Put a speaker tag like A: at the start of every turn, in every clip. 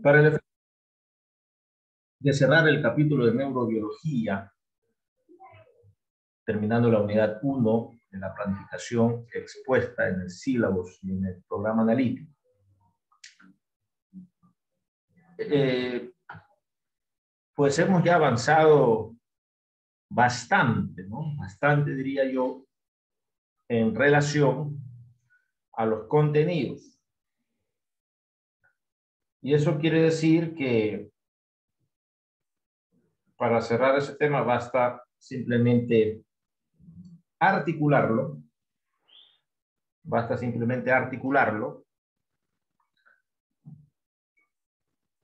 A: Para el efecto de cerrar el capítulo de neurobiología, terminando la unidad 1 de la planificación expuesta en el sílabus y en el programa analítico, pues hemos ya avanzado bastante, ¿no? Bastante, diría yo, en relación a los contenidos. Y eso quiere decir que para cerrar ese tema basta simplemente articularlo,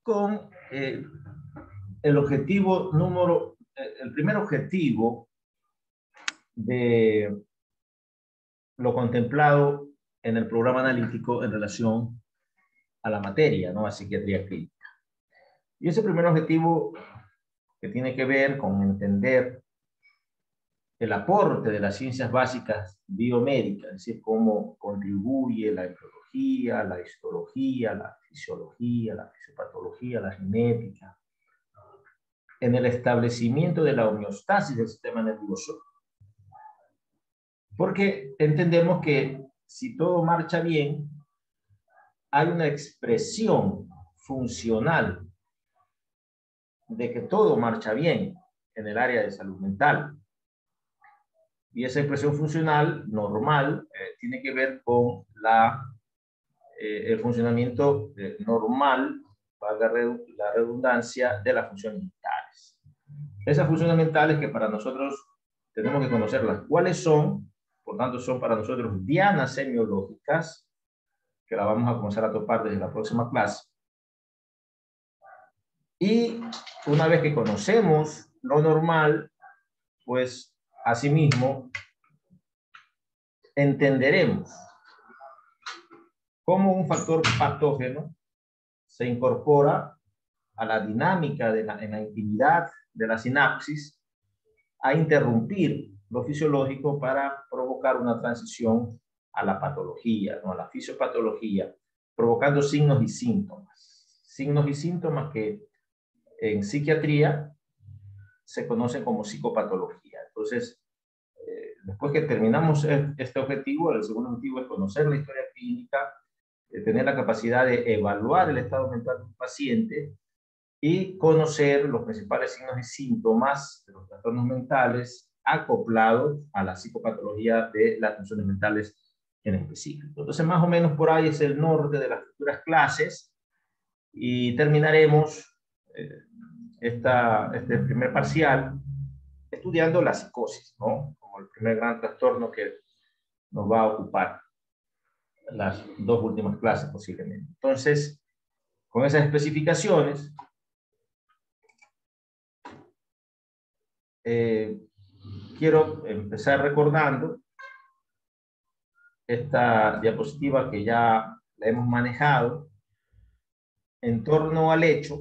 A: con el objetivo el primer objetivo de lo contemplado en el programa analítico en relación a la materia, ¿no? A psiquiatría clínica. Y ese primer objetivo que tiene que ver con entender el aporte de las ciencias básicas biomédicas, es decir, cómo contribuye la embriología, la histología, la fisiología, la fisiopatología, la genética, en el establecimiento de la homeostasis del sistema nervioso. Porque entendemos que si todo marcha bien, hay una expresión funcional de que todo marcha bien en el área de salud mental. Y esa expresión funcional normal tiene que ver con el funcionamiento normal, valga la redundancia, de las funciones mentales. Esas funciones mentales que para nosotros tenemos que conocerlas. ¿Cuáles son? Por tanto, son para nosotros dianas semiológicas, que la vamos a comenzar a topar desde la próxima clase. Y una vez que conocemos lo normal, pues asimismo entenderemos cómo un factor patógeno se incorpora a la dinámica en la intimidad de la sinapsis a interrumpir lo fisiológico para provocar una transición a la patología, ¿no? A la fisiopatología, provocando signos y síntomas. Signos y síntomas que en psiquiatría se conocen como psicopatología. Entonces, después que terminamos este objetivo, el segundo objetivo es conocer la historia clínica, tener la capacidad de evaluar el estado mental de un paciente y conocer los principales signos y síntomas de los trastornos mentales acoplados a la psicopatología de las funciones mentales en específico. Entonces, más o menos por ahí es el norte de las futuras clases y terminaremos este primer parcial estudiando la psicosis, ¿no? Como el primer gran trastorno que nos va a ocupar las dos últimas clases posiblemente. Entonces, con esas especificaciones, quiero empezar recordando esta diapositiva que ya la hemos manejado en torno al hecho.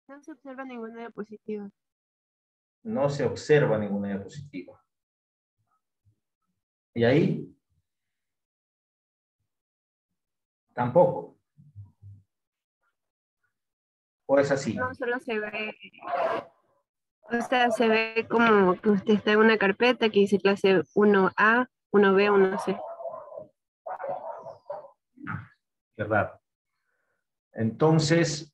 B: No se observa ninguna diapositiva.
A: No se observa ninguna diapositiva. ¿Y ahí? Tampoco. ¿O es así?
B: No, solo se ve, o sea, se ve como que usted está en una carpeta que dice clase 1A, 1B, 1C.
A: Qué raro. Entonces,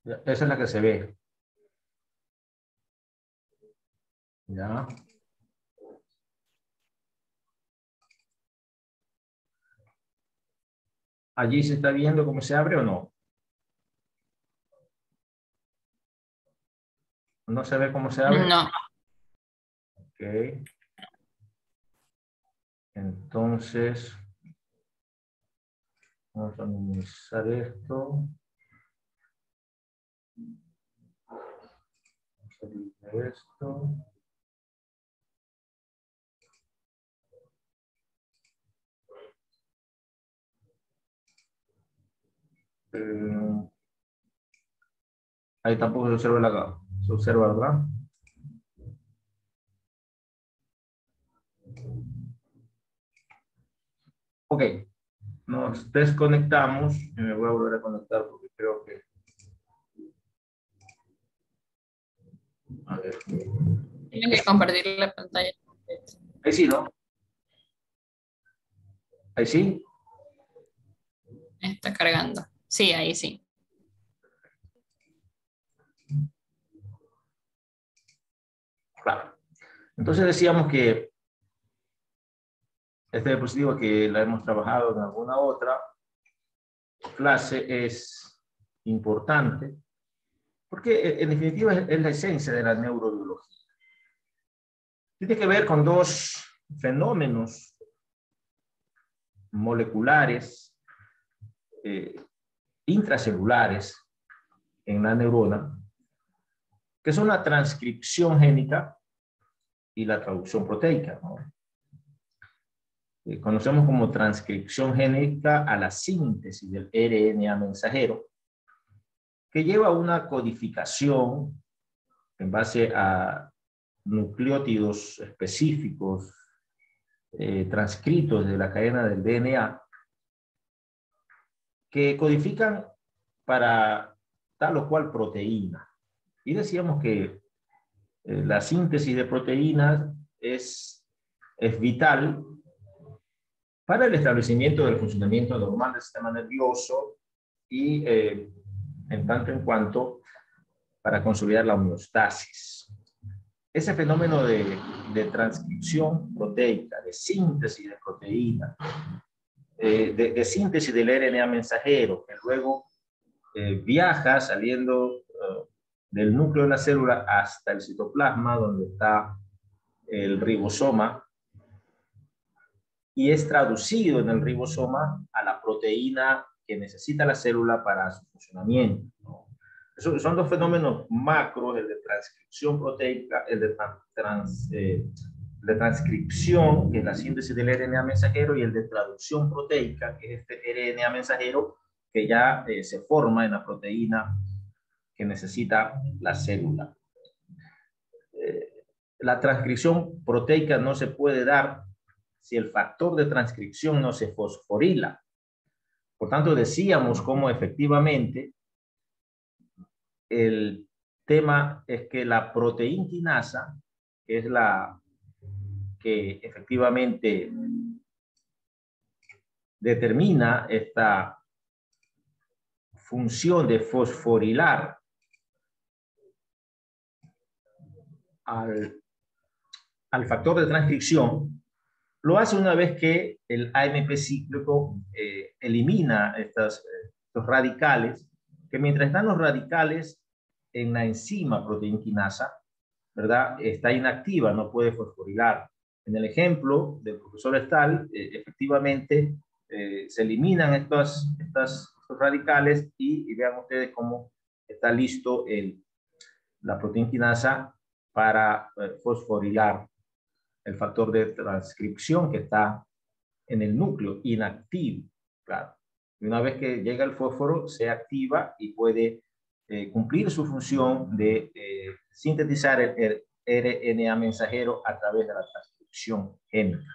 A: esa es la que se ve. ¿Ya? ¿Allí se está viendo cómo se abre o no? ¿No se ve cómo se abre?
C: No.
A: Ok. Entonces, vamos a minimizar esto. Vamos a eliminar esto. Ahí tampoco se observa la... Se observa, ¿verdad? Ok, nos desconectamos y me voy a volver a conectar porque creo que... A ver.
C: Tienes que compartir la pantalla.
A: Ahí sí, ¿no? Ahí sí.
C: Está cargando. Sí, ahí sí.
A: Claro. Entonces decíamos que este diapositiva que la hemos trabajado en alguna otra clase es importante porque en definitiva es la esencia de la neurobiología. Tiene que ver con dos fenómenos moleculares intracelulares en la neurona, que son la transcripción génica y la traducción proteica, ¿no? Conocemos como transcripción génica a la síntesis del RNA mensajero, que lleva a una codificación en base a nucleótidos específicos transcritos de la cadena del DNA, que codifican para tal o cual proteína. Y decíamos que la síntesis de proteínas es vital para el establecimiento del funcionamiento normal del sistema nervioso y en tanto en cuanto para consolidar la homeostasis. Ese fenómeno de transcripción proteica, de síntesis de proteína, de síntesis del RNA mensajero, que luego viaja saliendo del núcleo de la célula hasta el citoplasma, donde está el ribosoma, y es traducido en el ribosoma a la proteína que necesita la célula para su funcionamiento, ¿no? Son dos fenómenos macros, el de transcripción proteica, el de transcripción, que es la síntesis del RNA mensajero, y el de traducción proteica, que es este RNA mensajero que ya se forma en la proteína que necesita la célula. La transcripción proteica no se puede dar si el factor de transcripción no se fosforila. Por tanto, decíamos cómo efectivamente el tema es que la proteinquinasa, que es la que efectivamente determina esta función de fosforilar al factor de transcripción, lo hace una vez que el AMP cíclico elimina estos radicales, que mientras están los radicales en la enzima proteinquinasa, ¿verdad? Está inactiva, no puede fosforilar. En el ejemplo del profesor Stahl, efectivamente se eliminan estos radicales y vean ustedes cómo está listo la proteinquinasa para fosforilar el factor de transcripción que está en el núcleo, inactivo, claro. Y una vez que llega el fósforo, se activa y puede cumplir su función de sintetizar el RNA mensajero a través de la transcripción génica.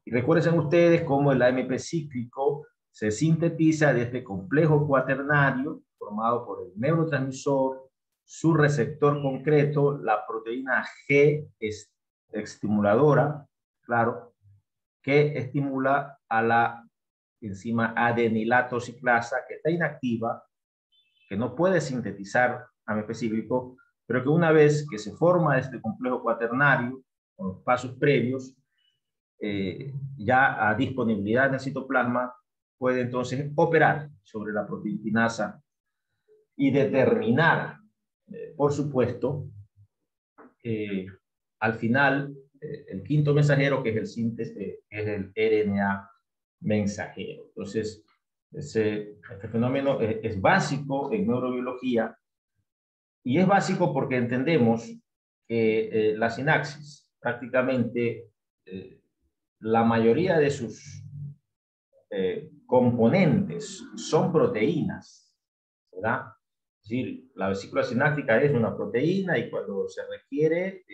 A: Y recuerden ustedes cómo el AMP cíclico se sintetiza de este complejo cuaternario formado por el neurotransmisor, su receptor concreto, la proteína G estimuladora, claro, que estimula a la enzima adenilato ciclasa, que está inactiva, que no puede sintetizar AMP cíclico, pero que una vez que se forma este complejo cuaternario, con los pasos previos, ya a disponibilidad en el citoplasma, puede entonces operar sobre la proteinquinasa y determinar, por supuesto, al final, el quinto mensajero, que es el síntesis, es el RNA mensajero. Entonces, este fenómeno es básico en neurobiología y es básico porque entendemos que la sinapsis, prácticamente la mayoría de sus componentes son proteínas, ¿verdad? Es decir, la vesícula sináptica es una proteína y cuando se requiere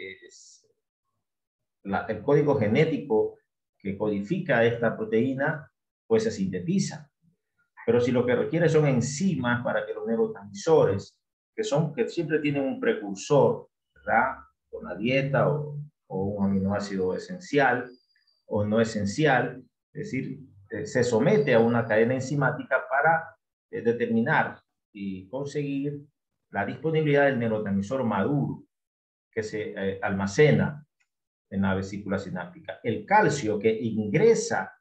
A: el código genético que codifica esta proteína, pues se sintetiza. Pero si lo que requiere son enzimas para que los neurotransmisores, que siempre tienen un precursor, ¿verdad? Con la dieta o un aminoácido esencial o no esencial, es decir, se somete a una cadena enzimática para determinar y conseguir la disponibilidad del neurotransmisor maduro que se almacena en la vesícula sináptica. El calcio que ingresa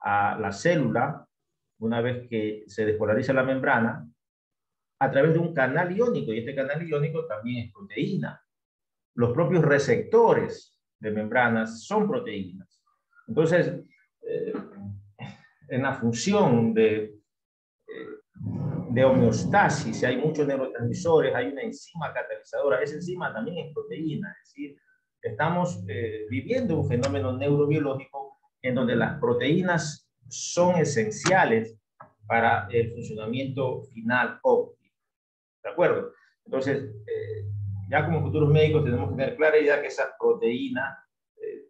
A: a la célula una vez que se despolariza la membrana a través de un canal iónico, y este canal iónico también es proteína. Los propios receptores de membranas son proteínas. Entonces, en la función de homeostasis, si hay muchos neurotransmisores, hay una enzima catalizadora, esa enzima también es proteína, es decir, estamos viviendo un fenómeno neurobiológico en donde las proteínas son esenciales para el funcionamiento final óptimo. ¿De acuerdo? Entonces, ya como futuros médicos tenemos que tener clara idea que esas proteínas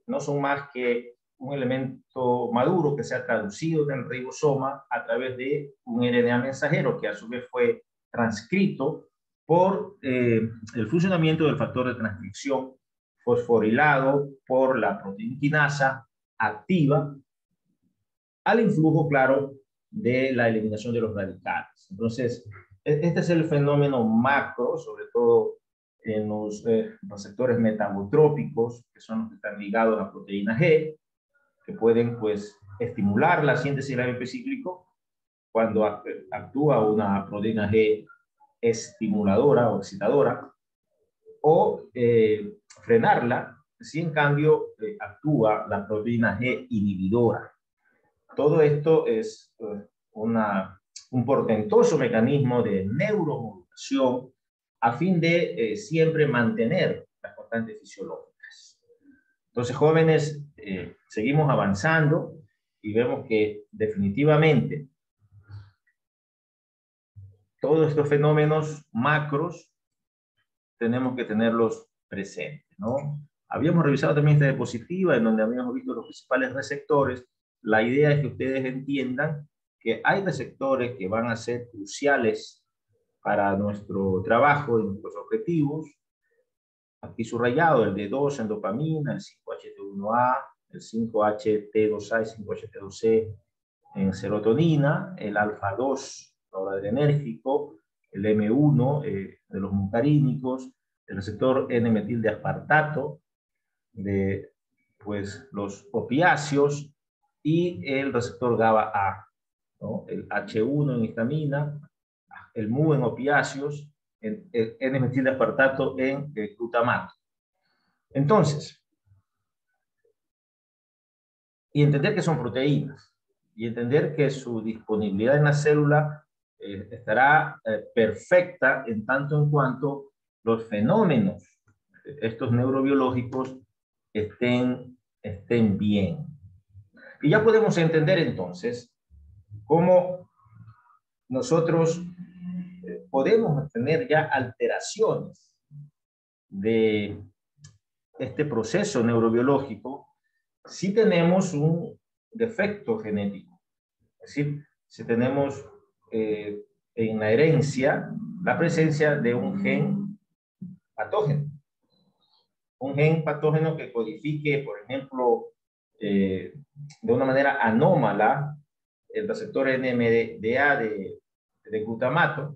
A: no son más que un elemento maduro que se ha traducido en el ribosoma a través de un RNA mensajero que a su vez fue transcrito por el funcionamiento del factor de transcripción fosforilado por la proteína quinasa activa al influjo, claro, de la eliminación de los radicales. Entonces, este es el fenómeno macro, sobre todo en los receptores metabotrópicos, que son los que están ligados a la proteína G, que pueden, pues, estimular la síntesis del AMP cíclico cuando actúa una proteína G estimuladora o excitadora, o frenarla si en cambio actúa la proteína G inhibidora. Todo esto es un portentoso mecanismo de neuromodulación a fin de siempre mantener las constantes fisiológicas. Entonces, jóvenes, seguimos avanzando y vemos que definitivamente todos estos fenómenos macros tenemos que tenerlos presentes, ¿no? Habíamos revisado también esta diapositiva en donde habíamos visto los principales receptores. La idea es que ustedes entiendan que hay receptores que van a ser cruciales para nuestro trabajo y nuestros objetivos. Aquí subrayado el D2 en dopamina, el 5-HT1A, el 5-HT2A y 5-HT2C en serotonina, el alfa-2 noradrenérgico, el M1 de los muscarínicos, el receptor N-metil de aspartato, de pues, los opiáceos, y el receptor GABA-A, ¿no? El H1 en histamina, el MU en opiáceos, el N-metil de aspartato en glutamato. Entonces, y entender que son proteínas, y entender que su disponibilidad en la célula estará perfecta en tanto en cuanto los fenómenos, estos neurobiológicos, estén bien. Y ya podemos entender entonces cómo nosotros podemos tener ya alteraciones de este proceso neurobiológico si tenemos un defecto genético. Es decir, si tenemos en la herencia la presencia de un gen patógeno. Un gen patógeno que codifique, por ejemplo, de una manera anómala el receptor NMDA de glutamato,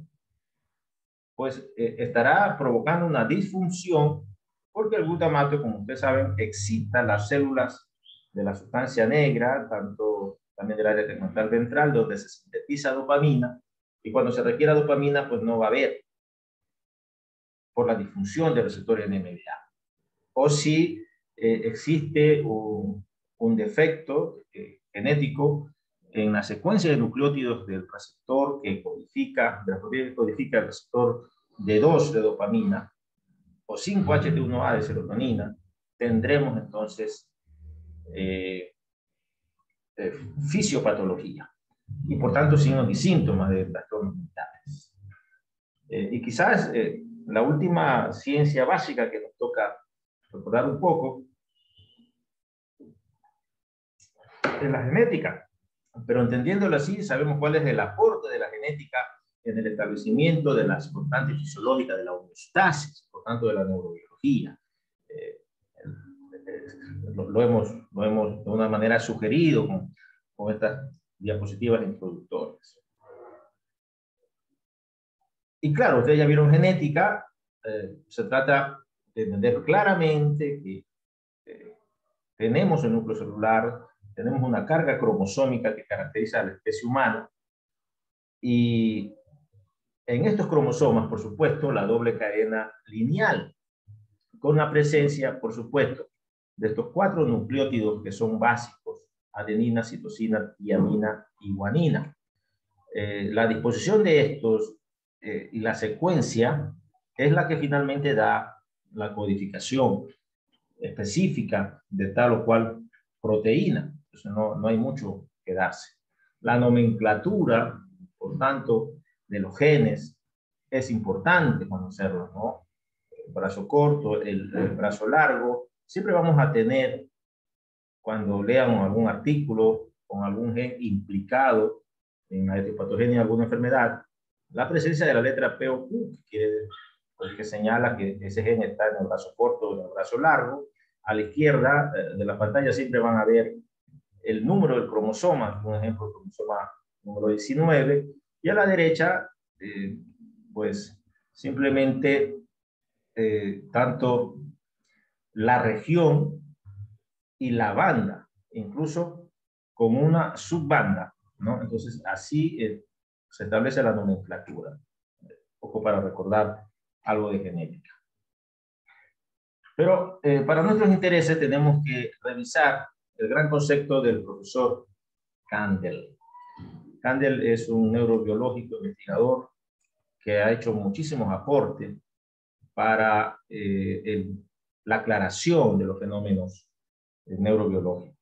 A: pues estará provocando una disfunción porque el glutamato, como ustedes saben, excita las células de la sustancia negra, tanto también del área tegmental ventral, donde se sintetiza dopamina, y cuando se requiera dopamina, pues no va a haber por la disfunción del receptor NMDA. O si existe un defecto genético en la secuencia de nucleótidos del receptor que codifica, de la proteína que codifica el receptor D2 de dopamina, o 5-HT1A de serotonina, tendremos entonces fisiopatología y por tanto signos y síntomas de trastornos mentales. Y quizás la última ciencia básica que nos toca recordar un poco en la genética. Pero entendiéndolo así, sabemos cuál es el aporte de la genética en el establecimiento de las constantes fisiológicas, de la homeostasis, por tanto de la neurobiología. Lo hemos de una manera sugerido con estas diapositivas introductorias. Y claro, ustedes ya vieron genética, se trata de entender claramente que tenemos el núcleo celular, tenemos una carga cromosómica que caracteriza a la especie humana, y en estos cromosomas, por supuesto, la doble cadena lineal, con la presencia, por supuesto, de estos 4 nucleótidos que son básicos: adenina, citosina, tiamina y guanina. La disposición de estos y la secuencia es la que finalmente da la codificación específica de tal o cual proteína. Entonces no hay mucho que darse. La nomenclatura, por tanto, de los genes es importante conocerlo, ¿no? El brazo corto, el brazo largo. Siempre vamos a tener, cuando lean algún artículo con algún gen implicado en la etiopatogenia de alguna enfermedad, la presencia de la letra P o Q, que señala que ese gen está en el brazo corto o en el brazo largo. A la izquierda de la pantalla siempre van a ver el número del cromosoma, por ejemplo, el cromosoma número 19, y a la derecha, pues simplemente tanto la región y la banda, incluso como una subbanda, ¿no? Entonces, así se establece la nomenclatura. Un poco para recordar algo de genética. Pero para nuestros intereses tenemos que revisar el gran concepto del profesor Kandel. Kandel es un neurobiológico investigador que ha hecho muchísimos aportes para la aclaración de los fenómenos neurobiológicos.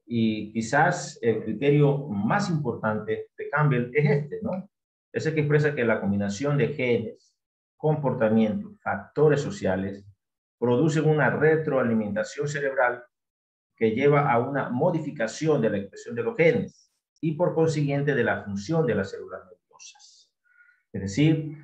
A: Y quizás el criterio más importante de Campbell es este, ¿no? Ese que expresa que la combinación de genes, comportamientos, factores sociales, producen una retroalimentación cerebral que lleva a una modificación de la expresión de los genes y por consiguiente de la función de las células nerviosas. Es decir,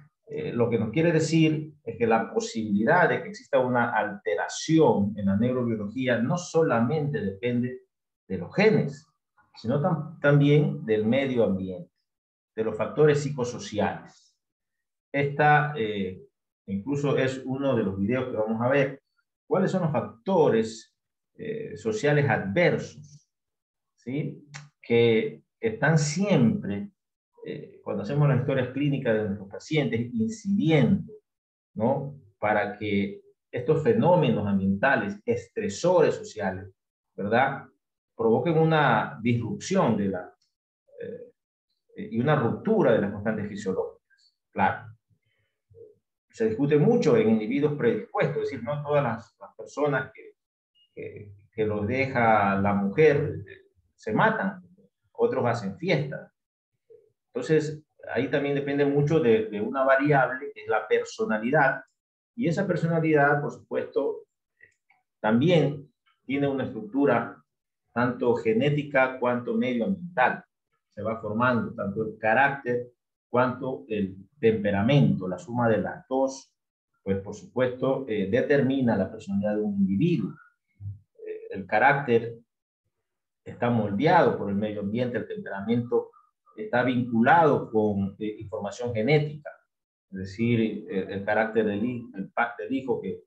A: lo que nos quiere decir es que la posibilidad de que exista una alteración en la neurobiología no solamente depende de los genes, sino también del medio ambiente, de los factores psicosociales. Esta incluso es uno de los videos que vamos a ver. ¿Cuáles son los factores sociales adversos, ¿sí?, que están siempre, cuando hacemos las historias clínicas de nuestros pacientes, incidiendo, ¿no?, para que estos fenómenos ambientales, estresores sociales, ¿verdad?, provoquen una disrupción de y una ruptura de las constantes fisiológicas? Claro. Se discute mucho en individuos predispuestos, es decir, no todas las personas que los deja la mujer se matan, otros hacen fiesta. Entonces, ahí también depende mucho de una variable que es la personalidad, y esa personalidad, por supuesto, también tiene una estructura tanto genética cuanto medioambiental. Se va formando tanto el carácter cuanto el temperamento. La suma de las dos, pues por supuesto, determina la personalidad de un individuo. El carácter está moldeado por el medio ambiente, el temperamento está vinculado con información genética, es decir, el carácter del hijo que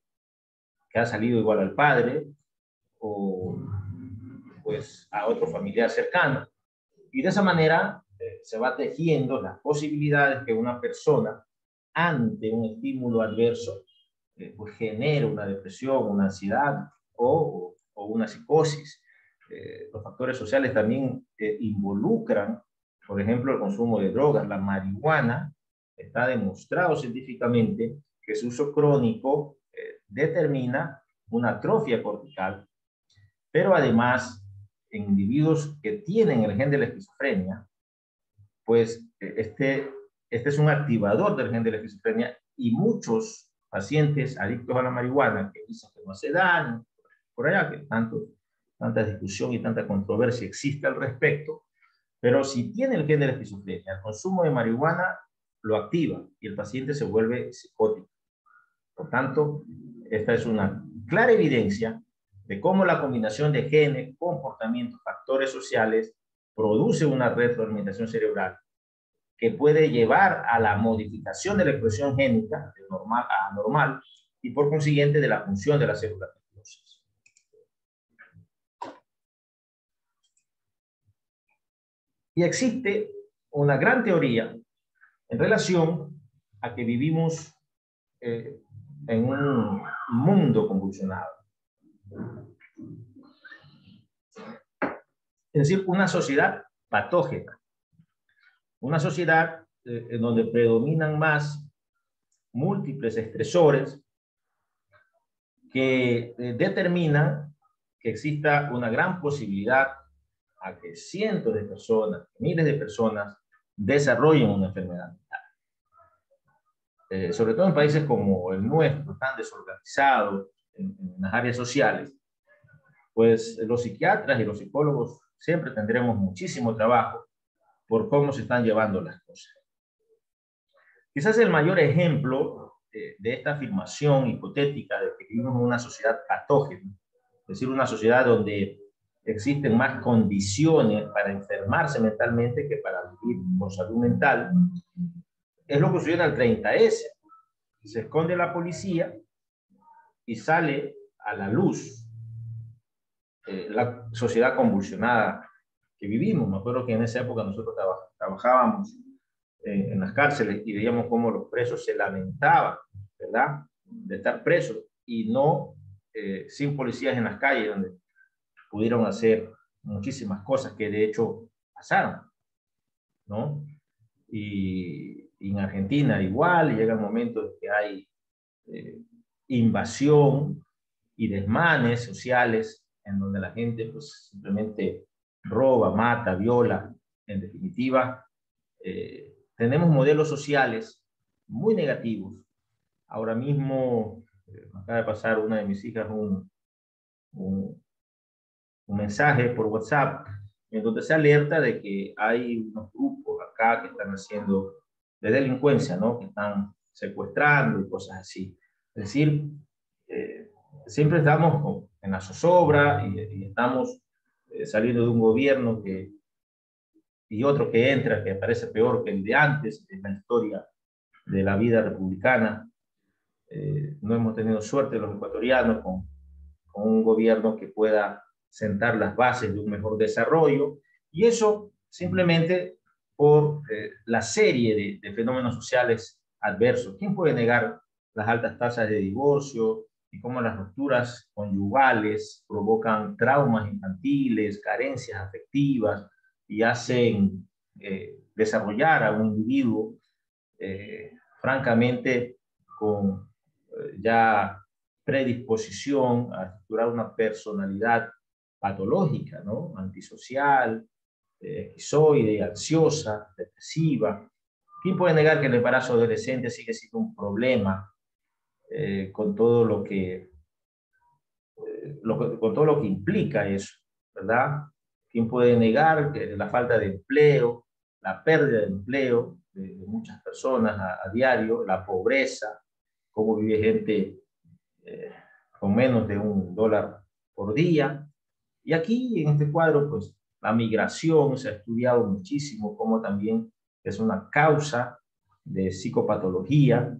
A: ha salido igual al padre o pues a otro familiar cercano. Y de esa manera se va tejiendo las posibilidades que una persona ante un estímulo adverso pues genere una depresión, una ansiedad o una psicosis. Los factores sociales también involucran, por ejemplo, el consumo de drogas. La marihuana está demostrado científicamente que su uso crónico determina una atrofia cortical, pero además en individuos que tienen el gen de la esquizofrenia, pues este es un activador del gen de la esquizofrenia, y muchos pacientes adictos a la marihuana que dicen que no hace daño, por allá que tanto tanta discusión y tanta controversia existe al respecto, pero si tiene el gen de la esquizofrenia, el consumo de marihuana lo activa y el paciente se vuelve psicótico. Por tanto, esta es una clara evidencia de cómo la combinación de genes, comportamientos, factores sociales produce una retroalimentación cerebral que puede llevar a la modificación de la expresión génica de normal a anormal y por consiguiente de la función de las células nerviosas. Y existe una gran teoría en relación a que vivimos en un mundo convulsionado. Es decir, una sociedad patógena. Una sociedad en donde predominan más múltiples estresores que determinan que exista una gran posibilidad a que cientos de personas, miles de personas, desarrollen una enfermedad mental. Sobre todo en países como el nuestro, tan desorganizados en las áreas sociales, pues los psiquiatras y los psicólogos siempre tendremos muchísimo trabajo por cómo se están llevando las cosas. Quizás el mayor ejemplo de esta afirmación hipotética de que vivimos en una sociedad patógena, es decir, una sociedad donde existen más condiciones para enfermarse mentalmente que para vivir por salud mental, es lo que sucedió en el 30S. Se esconde la policía y sale a la luz la sociedad convulsionada que vivimos. Me acuerdo que en esa época nosotros trabajábamos en las cárceles y veíamos cómo los presos se lamentaban, ¿verdad?, de estar presos y no sin policías en las calles, donde pudieron hacer muchísimas cosas que de hecho pasaron, ¿no? Y en Argentina igual, llegan momentos que hay invasión y desmanes sociales en donde la gente pues simplemente roba, mata, viola. En definitiva, tenemos modelos sociales muy negativos. Ahora mismo acaba de pasar una de mis hijas un mensaje por WhatsApp en donde se alerta de que hay unos grupos acá que están haciendo de delincuencia, ¿no?, que están secuestrando y cosas así. Es decir, siempre estamos en la zozobra y estamos saliendo de un gobierno y otro que entra, que parece peor que el de antes en la historia de la vida republicana. No hemos tenido suerte los ecuatorianos con un gobierno que pueda sentar las bases de un mejor desarrollo, y eso simplemente por la serie de fenómenos sociales adversos. ¿Quién puede negar las altas tasas de divorcio y cómo las rupturas conyugales provocan traumas infantiles, carencias afectivas y hacen desarrollar a un individuo francamente con ya predisposición a estructurar una personalidad patológica, ¿no?, antisocial, esquizoide, ansiosa, depresiva? ¿Quién puede negar que el embarazo adolescente sigue siendo un problema con todo lo que implica eso, ¿verdad? ¿Quién puede negar que la falta de empleo, la pérdida de empleo de muchas personas a diario, la pobreza, cómo vive gente con menos de $1 por día? Y aquí en este cuadro, pues la migración se ha estudiado muchísimo, como también es una causa de psicopatología.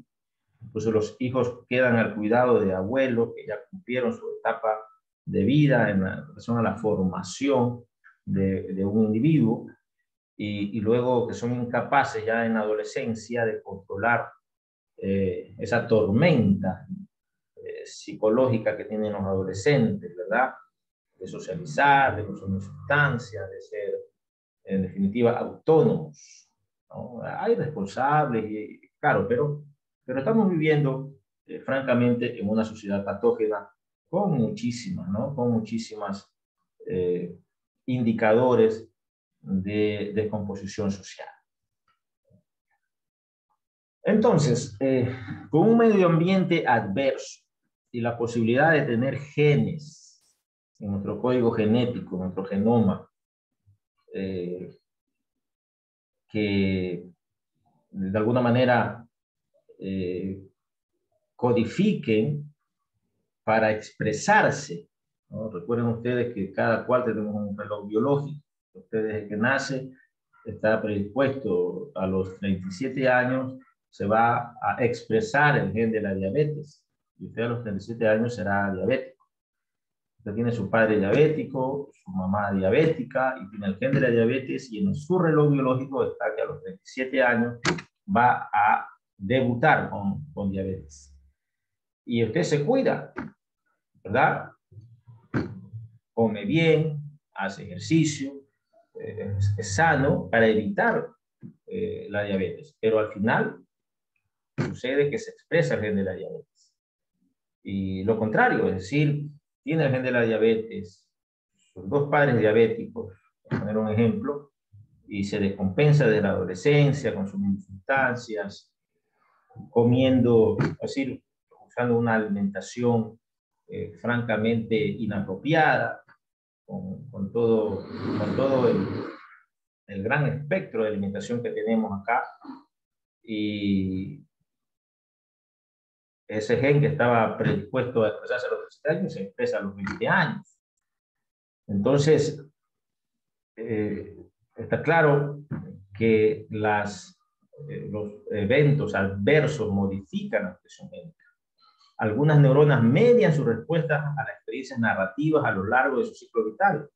A: Entonces los hijos quedan al cuidado de abuelos que ya cumplieron su etapa de vida en relación a la formación de un individuo, y luego que son incapaces ya en la adolescencia de controlar esa tormenta psicológica que tienen los adolescentes, ¿verdad?, de socializar, de consumir sustancias, de ser, en definitiva, autónomos, ¿no? Hay responsables, claro, pero estamos viviendo, francamente, en una sociedad patógena con muchísimas, ¿no?, con muchísimas indicadores de descomposición social. Entonces, con un medio ambiente adverso y la posibilidad de tener genes en nuestro código genético, en nuestro genoma, que de alguna manera codifiquen para expresarse, ¿no? Recuerden ustedes que cada cual tenemos un reloj biológico. Usted desde que nace está predispuesto a los 37 años, se va a expresar el gen de la diabetes. Y usted a los 37 años será diabético. Usted tiene su padre diabético, su mamá diabética, y tiene el gen de la diabetes, y en su reloj biológico está que a los 37 años va a debutar con diabetes. Y usted se cuida, ¿verdad? Come bien, hace ejercicio, es sano para evitar la diabetes. Pero al final sucede que se expresa el gen de la diabetes. Y lo contrario, es decir, tiene el gen de la diabetes, sus dos padres diabéticos, por poner un ejemplo, y se descompensa desde la adolescencia, consumiendo sustancias, comiendo, es decir, usando una alimentación francamente inapropiada, con todo el gran espectro de alimentación que tenemos acá. Y ese gen que estaba predispuesto a expresarse a los 17 años se expresa a los 20 años. Entonces, está claro que los eventos adversos modifican la expresión génica. Algunas neuronas median sus respuestas a las experiencias narrativas a lo largo de su ciclo vital,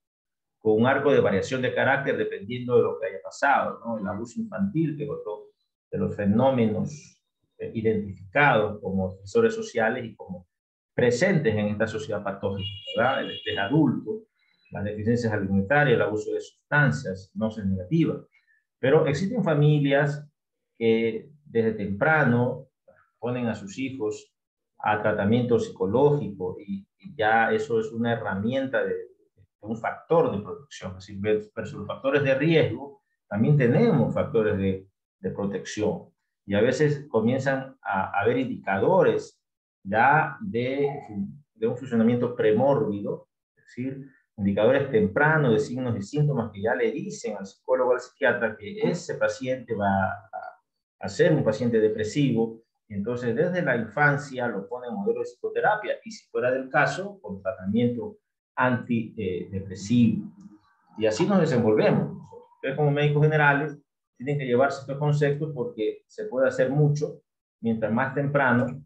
A: con un arco de variación de carácter dependiendo de lo que haya pasado, ¿no? El abuso infantil, que es otro de los fenómenos identificados como estresores sociales y como presentes en esta sociedad patológica, ¿verdad? El estrés adulto, las deficiencias alimentarias, el abuso de sustancias, dosis negativas. Pero existen familias que desde temprano ponen a sus hijos a tratamiento psicológico y ya eso es una herramienta un factor de protección. Es decir, versus los factores de riesgo, también tenemos factores de protección. Y a veces comienzan a haber indicadores ya de un funcionamiento premórbido, es decir, indicadores tempranos de signos y síntomas que ya le dicen al psicólogo o al psiquiatra que ese paciente va a ser un paciente depresivo. Entonces, desde la infancia lo pone en modelo de psicoterapia y si fuera del caso, con tratamiento antidepresivo. Y así nos desenvolvemos. Ustedes como médicos generales tienen que llevarse estos conceptos porque se puede hacer mucho mientras más temprano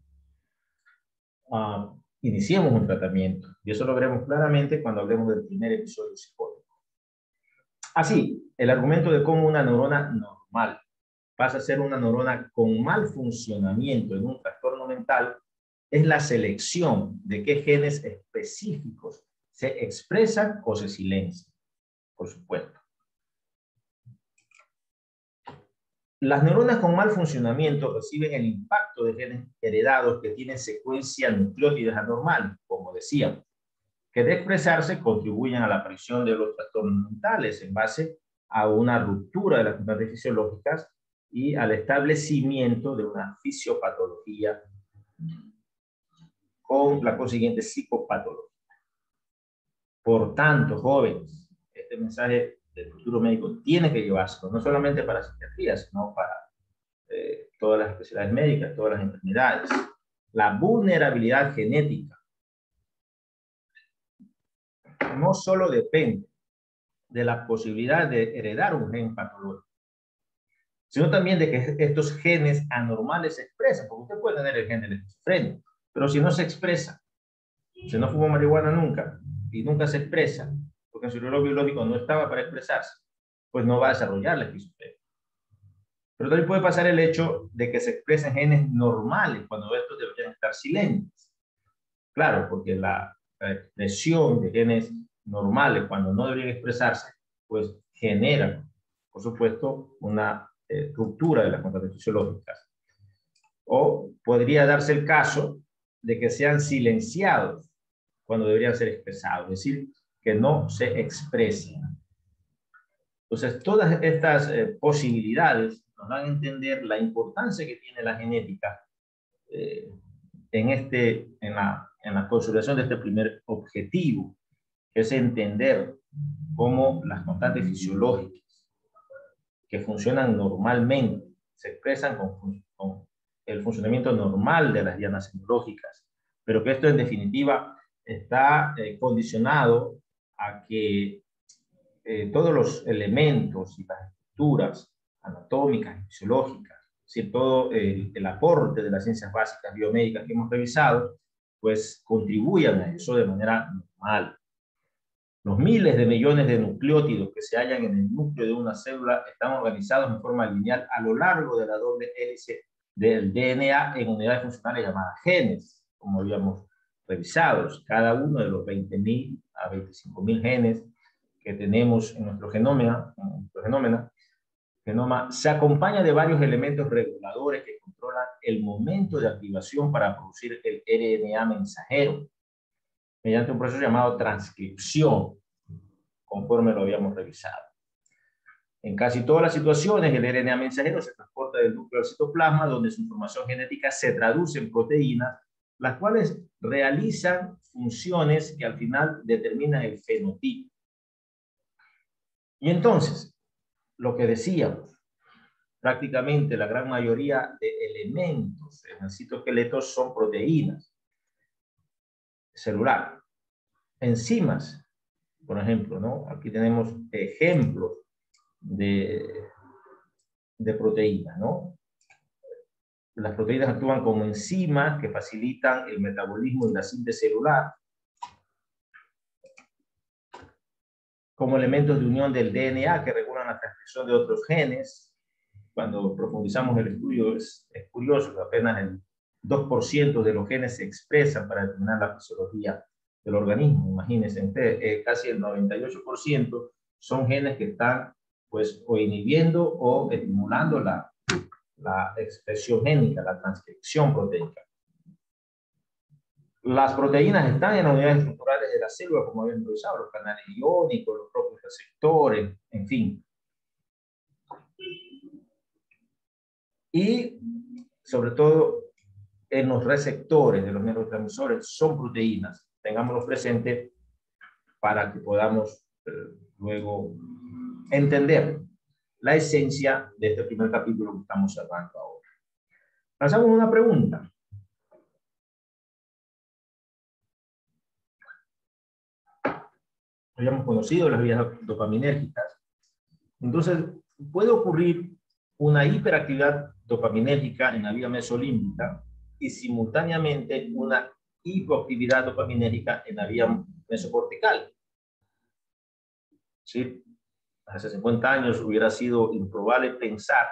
A: iniciemos un tratamiento. Y eso lo veremos claramente cuando hablemos del primer episodio psicólogo. Así, el argumento de cómo una neurona normal pasa a ser una neurona con mal funcionamiento en un trastorno mental es la selección de qué genes específicos se expresan o se silencian, por supuesto. Las neuronas con mal funcionamiento reciben el impacto de genes heredados que tienen secuencia nucleótidas anormal, como decíamos, que de expresarse contribuyen a la aparición de los trastornos mentales en base a una ruptura de las constantes fisiológicas y al establecimiento de una fisiopatología con la consiguiente psicopatología. Por tanto, jóvenes, este mensaje del futuro médico tiene que llevarse, no solamente para psiquiatría, sino para todas las especialidades médicas, todas las enfermedades. La vulnerabilidad genética no solo depende de la posibilidad de heredar un gen patológico, sino también de que estos genes anormales se expresan, porque usted puede tener el gen del esquizofrénico, pero si no se expresa, si no fumó marihuana nunca y nunca se expresa, porque en su reloj biológico no estaba para expresarse, pues no va a desarrollar la esquizofrenia. Pero también puede pasar el hecho de que se expresen genes normales cuando estos deberían estar silentes. Claro, porque la expresión de genes normales cuando no deberían expresarse, pues genera, por supuesto, una ruptura de las constantes fisiológicas. O podría darse el caso de que sean silenciados cuando deberían ser expresados, es decir, que no se expresen. Entonces, todas estas posibilidades nos dan a entender la importancia que tiene la genética en la consolidación de este primer objetivo que es entender cómo las constantes fisiológicas que funcionan normalmente se expresan con el funcionamiento normal de las dianas semiológicas, pero que esto en definitiva está condicionado a que todos los elementos y las estructuras anatómicas y fisiológicas, es decir, todo el aporte de las ciencias básicas biomédicas que hemos revisado, pues contribuyan a eso de manera normal. Los miles de millones de nucleótidos que se hallan en el núcleo de una célula están organizados en forma lineal a lo largo de la doble hélice del DNA en unidades funcionales llamadas genes, como habíamos revisado. Cada uno de los 20.000 a 25.000 genes que tenemos en nuestro genoma, se acompaña de varios elementos reguladores que controlan el momento de activación para producir el RNA mensajero, mediante un proceso llamado transcripción, conforme lo habíamos revisado. En casi todas las situaciones, el RNA mensajero se transporta del núcleo al citoplasma, donde su información genética se traduce en proteínas, las cuales realizan funciones que al final determinan el fenotipo. Y entonces, lo que decíamos, prácticamente la gran mayoría de elementos en el citoesqueleto son proteínas celulares. Enzimas, por ejemplo, ¿no? Aquí tenemos ejemplos de proteínas, ¿no? Las proteínas actúan como enzimas que facilitan el metabolismo y la síntesis celular, como elementos de unión del DNA que regulan la transcripción de otros genes. Cuando profundizamos el estudio es curioso que apenas el 2% de los genes se expresan para determinar la fisiología del organismo. Imagínense ustedes, casi el 98% son genes que están pues o inhibiendo o estimulando la expresión génica, la transcripción proteica. Las proteínas están en las unidades estructurales de la célula, como habíamos revisado, los canales iónicos, los propios receptores, en fin. Y sobre todo en los receptores de los neurotransmisores son proteínas. Tengámoslo presente para que podamos luego entender la esencia de este primer capítulo que estamos hablando ahora. Lanzamos una pregunta. Habíamos conocido las vías dopaminérgicas. Entonces, puede ocurrir una hiperactividad dopaminérgica en la vía mesolímbica y simultáneamente una hipoactividad dopaminérgica en la vía mesocortical. ¿Sí? Hace 50 años hubiera sido improbable pensar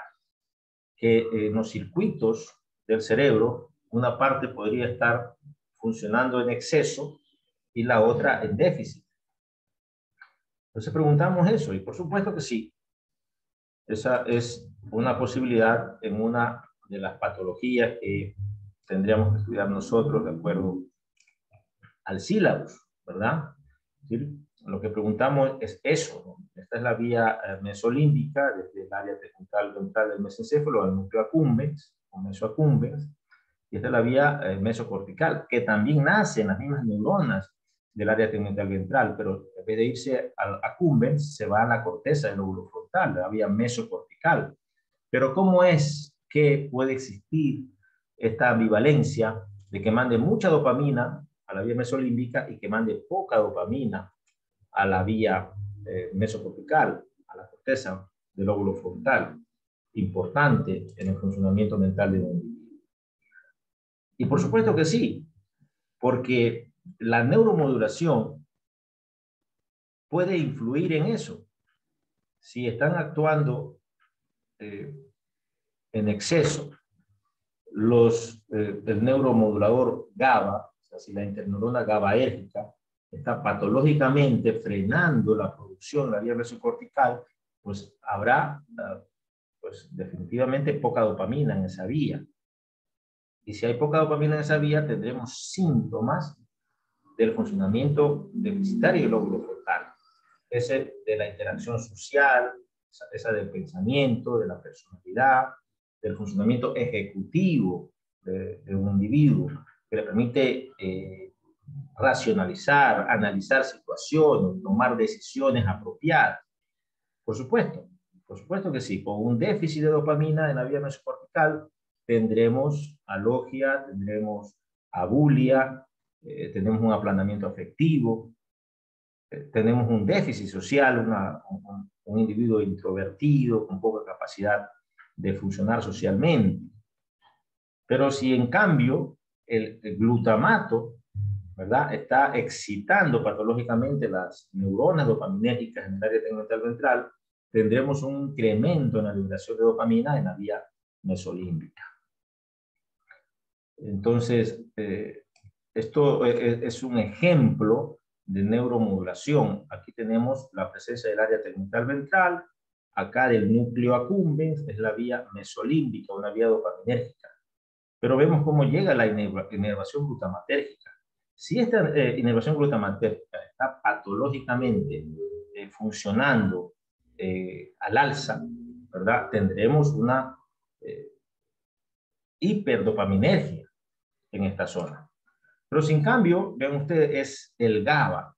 A: que en los circuitos del cerebro una parte podría estar funcionando en exceso y la otra en déficit. Entonces preguntamos eso, y por supuesto que sí. Esa es una posibilidad en una de las patologías que tendríamos que estudiar nosotros de acuerdo al sílabus, ¿verdad? ¿Sí? Lo que preguntamos es eso, ¿no? Esta es la vía mesolímbica, desde el área tegmental ventral del mesencéfalo al núcleo accumbens, o mesoaccumbens, y esta es la vía mesocortical, que también nace en las mismas neuronas del área tegmental ventral, pero en vez de irse al accumbens, se va a la corteza del lóbulo frontal, la vía mesocortical. Pero ¿cómo es que puede existir esta ambivalencia de que mande mucha dopamina a la vía mesolímbica y que mande poca dopamina a la vía mesocortical, a la corteza del lóbulo frontal, importante en el funcionamiento mental de un individuo? Y por supuesto que sí, porque la neuromodulación puede influir en eso. Si están actuando en exceso el neuromodulador GABA, o sea, si la interneurona GABAérgica está patológicamente frenando la producción de la vía mesocortical, pues habrá pues definitivamente poca dopamina en esa vía. Y si hay poca dopamina en esa vía, tendremos síntomas del funcionamiento deficitario del lóbulo frontal. Ese de la interacción social, esa del pensamiento, de la personalidad, del funcionamiento ejecutivo de un individuo, que le permite racionalizar, analizar situaciones, tomar decisiones apropiadas. Por supuesto que sí. Con un déficit de dopamina en la vía mesocortical tendremos alogia, tendremos abulia, tenemos un aplanamiento afectivo, tenemos un déficit social, un individuo introvertido con poca capacidad de funcionar socialmente. Pero si en cambio el glutamato, ¿verdad?, está excitando patológicamente las neuronas dopaminérgicas en el área tegmental ventral, tendremos un incremento en la liberación de dopamina en la vía mesolímbica. Entonces, esto es un ejemplo de neuromodulación. Aquí tenemos la presencia del área tegmental ventral, acá del núcleo accumbens, es la vía mesolímbica, una vía dopaminérgica. Pero vemos cómo llega la inervación glutamatérgica. Si esta inervación glutamatérgica está patológicamente funcionando al alza, ¿verdad?, tendremos una hiperdopaminergia en esta zona. Pero sin cambio, vean ustedes, es el GABA,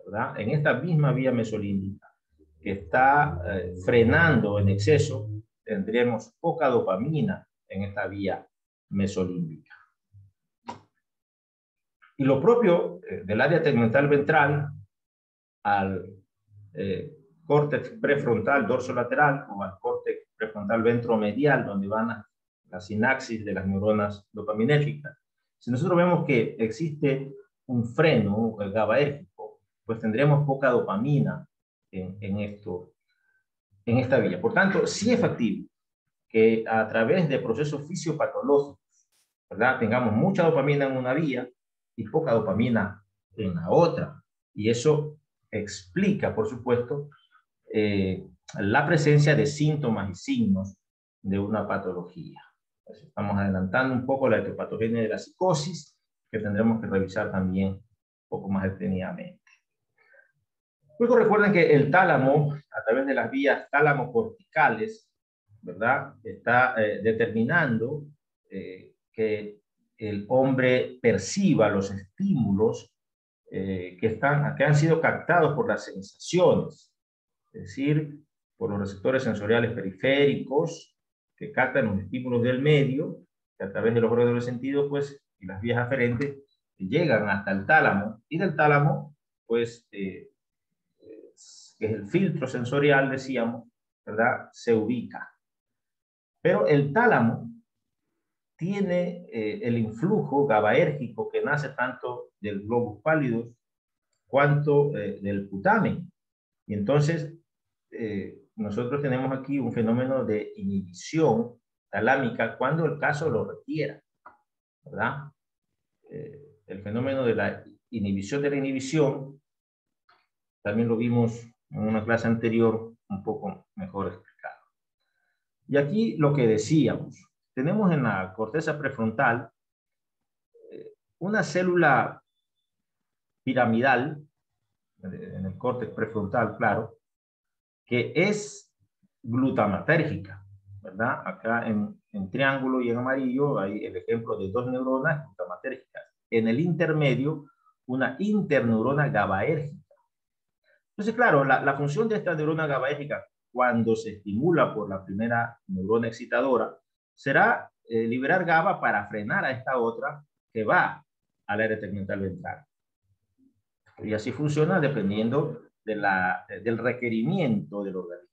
A: ¿verdad?, en esta misma vía mesolímbica, que está frenando en exceso, tendremos poca dopamina en esta vía mesolímbica. Y lo propio del área tegmental ventral al córtex prefrontal dorsolateral o al córtex prefrontal ventromedial, donde van la sinapsis de las neuronas dopaminérgicas. Si nosotros vemos que existe un freno GABAérgico, pues tendremos poca dopamina en esta vía. Por tanto, sí es factible que a través de procesos fisiopatológicos, ¿verdad?, tengamos mucha dopamina en una vía y poca dopamina en la otra. Y eso explica, por supuesto, la presencia de síntomas y signos de una patología. Entonces, estamos adelantando un poco la etiopatogenia de la psicosis, que tendremos que revisar también un poco más detenidamente. Luego recuerden que el tálamo, a través de las vías tálamo-corticales, ¿verdad?, está determinando que el hombre perciba los estímulos que han sido captados por las sensaciones, es decir, por los receptores sensoriales periféricos que captan los estímulos del medio, que a través de los órganos del sentido, pues, y las vías aferentes, llegan hasta el tálamo, y del tálamo, pues, que es el filtro sensorial, decíamos, ¿verdad?, se ubica. Pero el tálamo tiene el influjo GABAérgico que nace tanto del globus pallidus cuanto del putamen. Y entonces, nosotros tenemos aquí un fenómeno de inhibición talámica cuando el caso lo requiera, ¿verdad? El fenómeno de la inhibición de la inhibición también lo vimos en una clase anterior un poco mejor explicado. Y aquí lo que decíamos, tenemos en la corteza prefrontal una célula piramidal, en el córtex prefrontal, claro, que es glutamatérgica, ¿verdad? Acá en triángulo y en amarillo hay el ejemplo de dos neuronas glutamatérgicas. En el intermedio, una interneurona GABAérgica. Entonces, claro, la función de esta neurona GABAérgica, cuando se estimula por la primera neurona excitadora, será liberar GABA para frenar a esta otra que va al área tegmental ventral. Y así funciona dependiendo del requerimiento del organismo.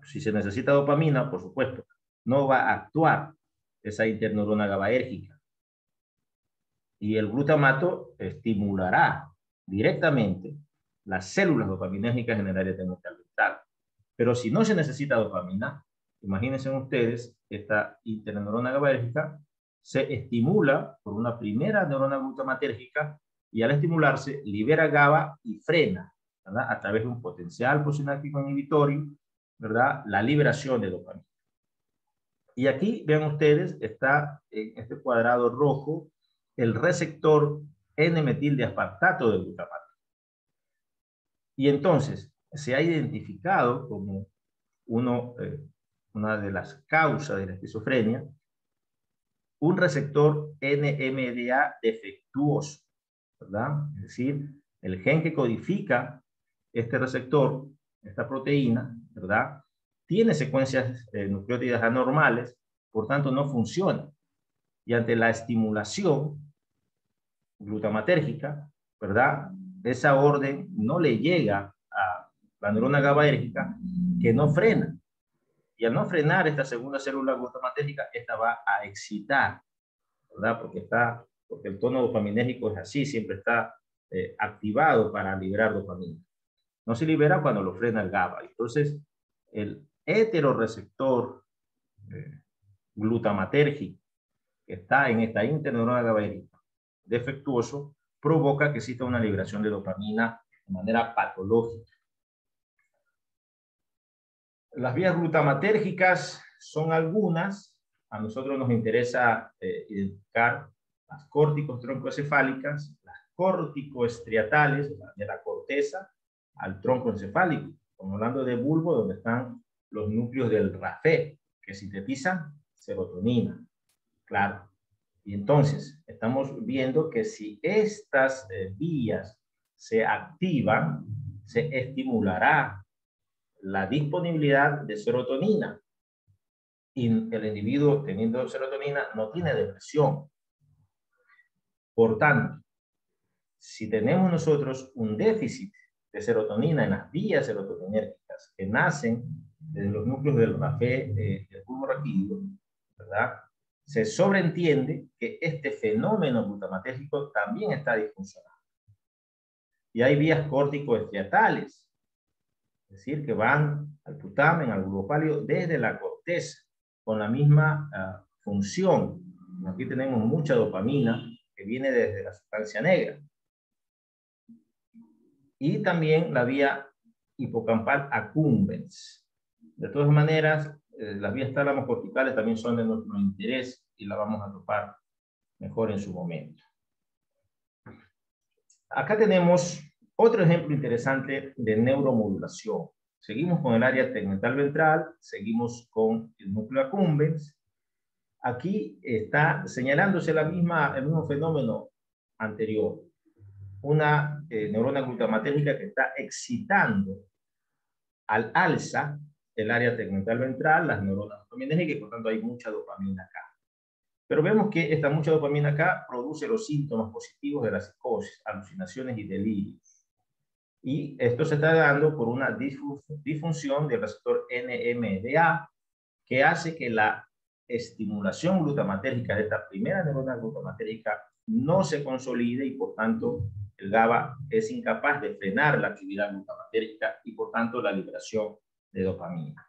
A: Si se necesita dopamina, por supuesto, no va a actuar esa interneurona GABAérgica. Y el glutamato estimulará directamente las células dopaminérgicas en el área tegmental ventral. Pero si no se necesita dopamina, imagínense ustedes, esta interneurona GABAérgica se estimula por una primera neurona glutamatérgica y al estimularse libera GABA y frena, ¿verdad?, a través de un potencial posináptico inhibitorio, ¿verdad?, la liberación de dopamina. Y aquí, vean ustedes, está en este cuadrado rojo el receptor N-metildeaspartato de glutamato. Y entonces se ha identificado como una de las causas de la esquizofrenia un receptor NMDA defectuoso. ¿verdad? Es decir, el gen que codifica este receptor, esta proteína, ¿verdad? Tiene secuencias nucleótidas anormales, por tanto no funciona. Y ante la estimulación glutamatérgica, ¿verdad? Esa orden no le llega a la neurona GABAérgica, que no frena. Y al no frenar esta segunda célula glutamatérgica, esta va a excitar, ¿verdad? Porque el tono dopaminérgico es así, siempre está activado para liberar dopamina. No se libera cuando lo frena el GABA. Entonces, el heteroreceptor glutamatérgico que está en esta interneurona GABAérgica defectuoso provoca que exista una liberación de dopamina de manera patológica. Las vías glutamatérgicas son algunas. A nosotros nos interesa identificar las córticos troncoencefálicas, las corticoestriatales, de la corteza al tronco encefálico. Estamos hablando de bulbo, donde están los núcleos del RAFE, que sintetizan serotonina. Claro. Y entonces, estamos viendo que si estas vías se activan, se estimulará la disponibilidad de serotonina. Y el individuo teniendo serotonina no tiene depresión. Por tanto, si tenemos nosotros un déficit de serotonina en las vías serotoninérgicas que nacen desde los núcleos del RAFE, del bulbo raquídeo, ¿verdad? Se sobreentiende que este fenómeno glutamatérgico también está disfuncional. Y hay vías córtico-estriatales, es decir, que van al putamen, al bulbo pálido, desde la corteza, con la misma función. Aquí tenemos mucha dopamina que viene desde la sustancia negra. Y también la vía hipocampal accumbens. De todas maneras, las vías tálamo corticales también son de nuestro interés y la vamos a topar mejor en su momento. Acá tenemos otro ejemplo interesante de neuromodulación. Seguimos con el área tegmental ventral, seguimos con el núcleo accumbens. Aquí está señalándose el mismo fenómeno anterior. Una neurona glutamatérgica que está excitando al alza el área tegmental ventral, las neuronas dopaminérgicas, y por tanto hay mucha dopamina acá. Pero vemos que esta mucha dopamina acá produce los síntomas positivos de la psicosis, alucinaciones y delirios. Y esto se está dando por una disfunción del receptor NMDA, que hace que la estimulación glutamatérgica de esta primera neurona glutamatérgica no se consolide y por tanto el GABA es incapaz de frenar la actividad glutamatérgica y por tanto la liberación de dopamina.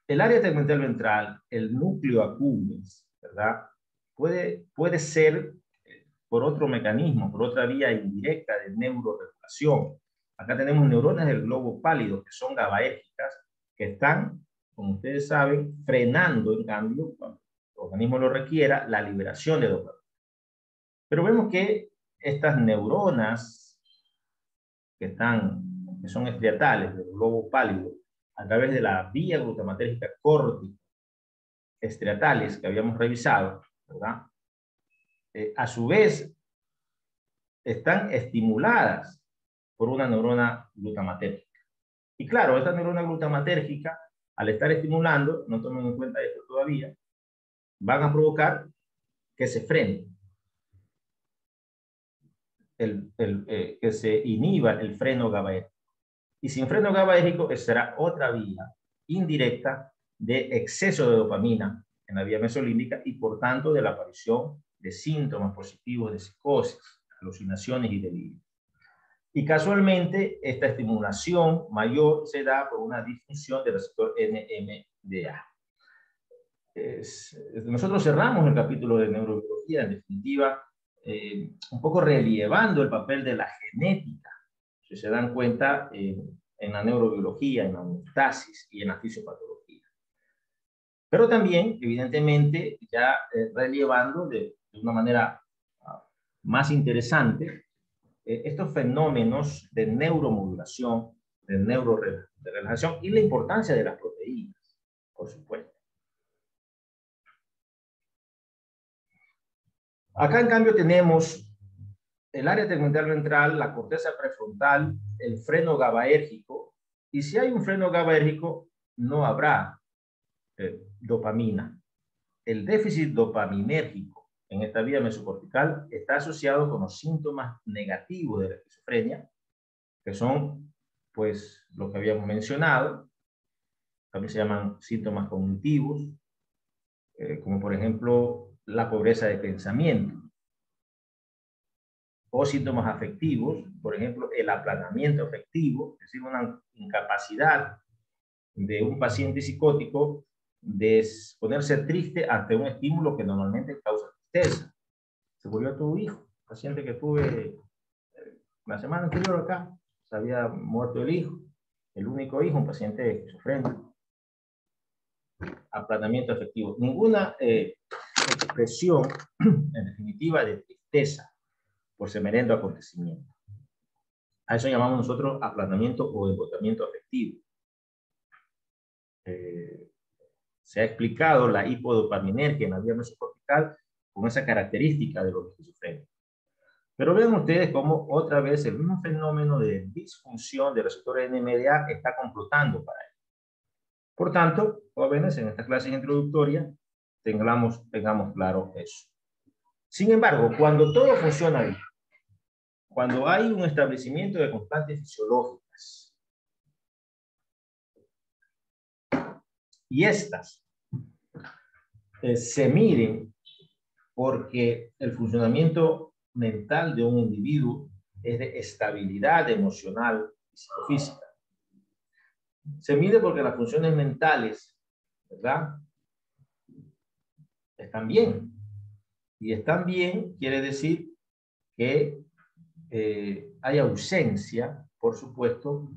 A: El área tegmental ventral, el núcleo accumbens, ¿verdad? Puede ser por otro mecanismo, por otra vía indirecta de neuroregulación. Acá tenemos neuronas del globo pálido que son GABAérgicas, que están, como ustedes saben, frenando, en cambio, cuando el organismo lo requiera, la liberación de dopamina. Pero vemos que estas neuronas que son estriatales del globo pálido, a través de la vía glutamatérgica córtico estriatales que habíamos revisado, ¿verdad? A su vez, están estimuladas por una neurona glutamatérgica. Y claro, esta neurona glutamatérgica, al estar estimulando, no tomen en cuenta esto todavía, van a provocar que se frene, que se inhiba el freno GABAérgico. Y sin freno GABAérgico será otra vía indirecta de exceso de dopamina en la vía mesolímbica y por tanto de la aparición de síntomas positivos de psicosis, alucinaciones y delirios. Y casualmente esta estimulación mayor se da por una disfunción del receptor NMDA. Nosotros cerramos el capítulo de neurobiología, en definitiva, un poco relevando el papel de la genética, si se dan cuenta, en la neurobiología, en la homeostasis y en la fisiopatología. Pero también, evidentemente, ya relevando de una manera más interesante estos fenómenos de neuromodulación, de neurorelajación y la importancia de las proteínas, por supuesto. Acá, en cambio, tenemos el área tegmental ventral, la corteza prefrontal, el freno GABAérgico. Y si hay un freno GABAérgico, no habrá dopamina. El déficit dopaminérgico en esta vía mesocortical está asociado con los síntomas negativos de la esquizofrenia, que son, pues, lo que habíamos mencionado. También se llaman síntomas cognitivos, como por ejemplo la pobreza de pensamiento. O síntomas afectivos, por ejemplo, el aplanamiento afectivo, es decir, una incapacidad de un paciente psicótico de ponerse triste ante un estímulo que normalmente causa tristeza. Se murió tu hijo, paciente que tuve la semana anterior acá, se había muerto el hijo, el único hijo, un paciente esquizofrénico. Aplanamiento afectivo. Ninguna expresión, en definitiva, de tristeza por semerendo acontecimiento. A eso llamamos nosotros aplanamiento o embotamiento afectivo. Se ha explicado la hipodopaminergia en la vía mesocortical con esa característica de los esquizofrénicos. Pero vean ustedes cómo otra vez el mismo fenómeno de disfunción del receptor NMDA está complotando para ello. Por tanto, jóvenes, en esta clase introductoria tengamos claro eso. Sin embargo, cuando todo funciona bien, cuando hay un establecimiento de constantes fisiológicas y estas se miden porque el funcionamiento mental de un individuo es de estabilidad emocional y psicofísica. Se mide porque las funciones mentales, ¿verdad?, están bien. Y están bien quiere decir que hay ausencia, por supuesto,